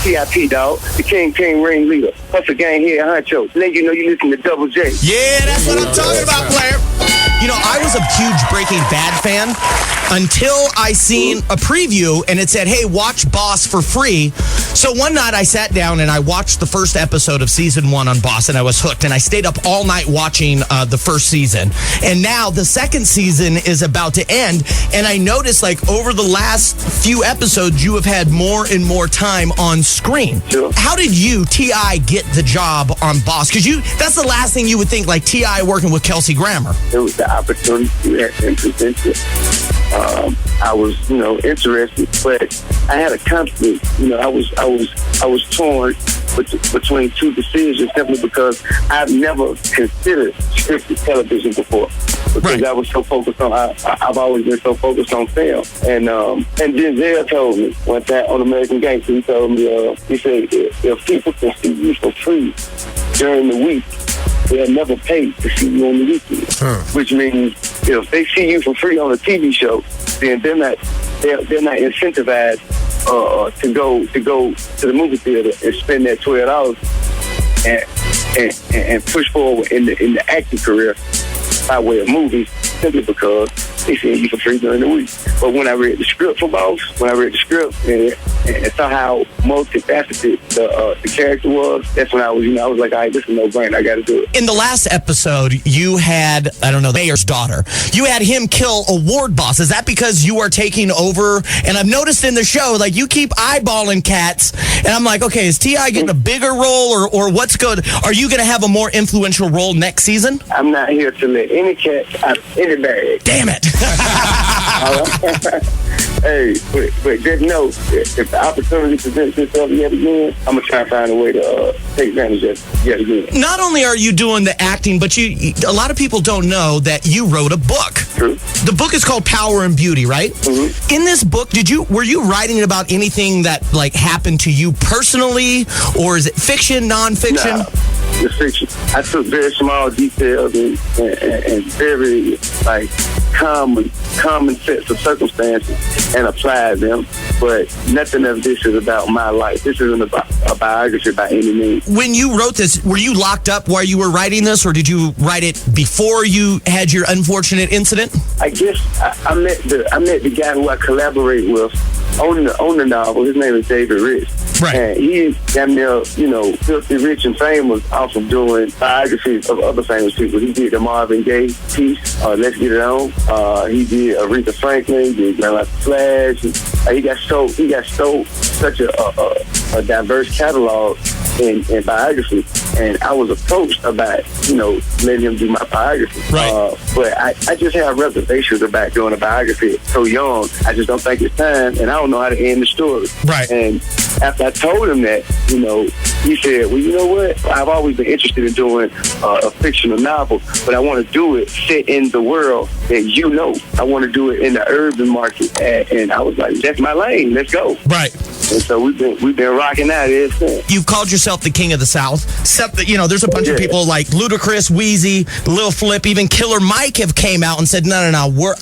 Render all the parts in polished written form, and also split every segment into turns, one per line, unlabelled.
T.I.P, dog. The King ringleader. Hustle gang head honcho. Let you know you listen to Double J.
Yeah, that's what I'm talking about, player. You know, I was a huge Breaking Bad fan until I seen a preview and it said, hey, watch Boss for free. So one night I sat down and I watched the first episode of season 1 on Boss, and I was hooked. And I stayed up all night watching the first season. And now the second season is about to end. And I noticed, like, over the last few episodes, you have had more and more time on screen.
Sure.
How did you, T.I., get the job on Boss? Because that's the last thing you would think, like T.I. working with Kelsey Grammer.
It was the opportunity that presented. I was, interested, but I had a conflict. I was torn between two decisions simply because I've never considered scripted television before. Because
right.
I was so focused on, I've always been so focused on film. And Denzel told me one time on American Gangster, he told me, he said, if people can see you for free during the week, they'll never pay to see you on the weekend. Which means if they see you for free on a TV show, then they're not incentivized to go to the movie theater and spend that $12 and push forward in the acting career by way of movies, simply because they see you for free during the week. But when I read the script for Boss, and saw how multifaceted the character was, that's when I was like, all right, this is a no-brainer. I got to do it.
In the last episode, you had, the mayor's daughter. You had him kill a ward boss. Is that because you are taking over? And I've noticed in the show, like, you keep eyeballing cats, and I'm like, okay, is T.I. getting a bigger role, or what's good? Are you going to have a more influential role next season?
I'm not here to let any cat out of any bag.
Damn it.
Hey, but just know, if the opportunity presents itself yet again, I'm going to try and find a way to take advantage of it yet again.
Not only are you doing the acting, but a lot of people don't know that you wrote a book.
True.
The book is called Power and Beauty, right?
Mm-hmm.
In this book, were you writing about anything that, like, happened to you personally, or is it fiction, nonfiction?
Nah, it's fiction. I took very small details and very, like, common sets of circumstances and applied them, but nothing of this is about my life. This isn't about a biography by any means. When
you wrote this, were you locked up while you were writing this, or did you write it before you had your unfortunate incident?
I guess I met the guy who I collaborate with on the novel. His name is David Rich.
Right.
And he's damn near, filthy rich and famous off of doing biographies of other famous people. He did the Marvin Gaye piece, Let's Get It On. He did Aretha Franklin, he did Grandma Flash. He got such a diverse catalog in biography. And I was approached about, letting him do my biography.
Right.
But I just have reservations about doing a biography so young. I just don't think it's time, and I don't know how to end the story.
Right.
And after I told him that, he said, well, you know what? I've always been interested in doing a fictional novel, but I want to do it set in the world that I want to do it in the urban market. And I was like, that's my lane. Let's go.
Right.
And so we've been rocking out ever since.
You've called yourself the King of the South. Except that, there's a bunch of people like Ludacris, Wheezy, Lil Flip, even Killer Mike have came out and said, no,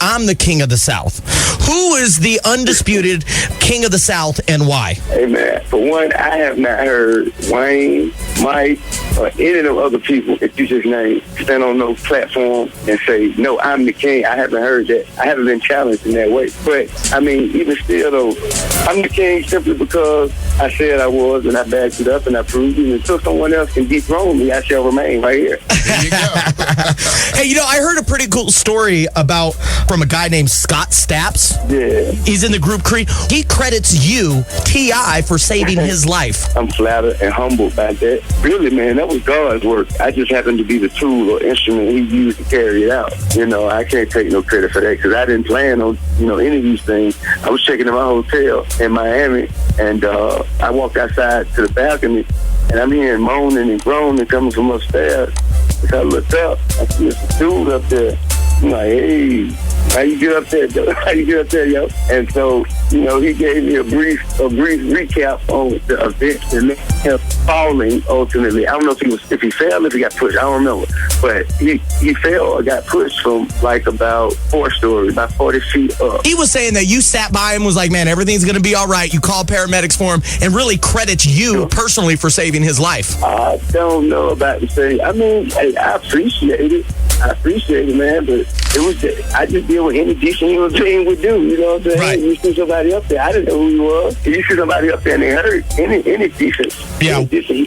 I'm the King of the South. Who is the undisputed King of the South and why?
Hey, man, for one, I have not heard Wayne, Mike, or any of them other people that you just named stand on no platform and say, no, I'm the king. I haven't heard that. I haven't been challenged in that way. But, even still, though, I'm the king simply because I said I was, and I backed it up, and I proved it. And until someone else can dethrone me, I shall remain right here.
There you go.
Hey, I heard a pretty cool story from a guy named Scott Stapps.
Yeah.
He's in the group Creed. He credits you, T.I., for saving his life.
I'm flattered and humbled by that. Really, man, that was God's work. I just happened to be the tool or instrument he used to carry it out. I can't take no credit for that because I didn't plan on, any of these things. I was checking in my hotel in Miami, and I walked outside to the balcony, and I'm hearing moaning and groaning coming from upstairs. As I looked up, I see this dude up there. I'm like, hey, How you get up there, though? How you get up there, yo? And so, he gave me a brief recap on the event and him falling ultimately. I don't know if he fell, if he got pushed. I don't remember. But he fell or got pushed from like about 4 stories, about 40 feet up.
He was saying that you sat by him, was like, man, everything's going to be all right. You called paramedics for him and really credits you personally for saving his life.
I don't know about to say. I mean, I appreciate it. Man, but I just did what any decent human being would do. You know what I'm saying?
Right.
You see somebody up there, I didn't know who he was. If you see somebody up there and they hurt, any decent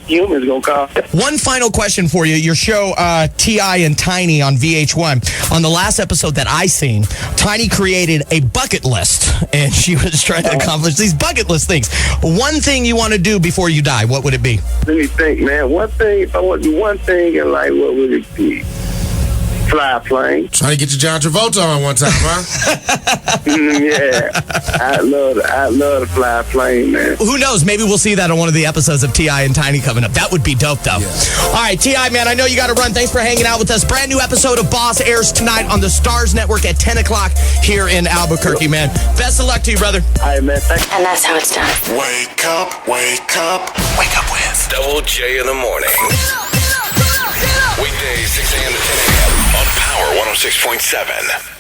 human is going to call.
One final question for you. Your show, T.I. and Tiny on VH1. On the last episode that I seen, Tiny created a bucket list, and she was trying to accomplish these bucket list things. One thing you want to do before you die, what would it be?
Let me think, man. One thing, if I want to do one thing in life, what would it be? Fly a plane.
Trying to get your John Travolta on one time, huh?
Yeah. I'd love to fly a plane, man.
Who knows? Maybe we'll see that on one of the episodes of T.I. and Tiny coming up. That would be dope, though. Yeah. All right, T.I., man, I know you got to run. Thanks for hanging out with us. Brand new episode of Boss airs tonight on the Stars Network at 10 o'clock here in Albuquerque, man. Best of luck to you, brother.
All right, man. Thanks.
And that's how it's done.
Wake up, wake up. Wake up with Double J in the morning. Weekdays, 6 a.m. to 10 a.m. on Power 106.7.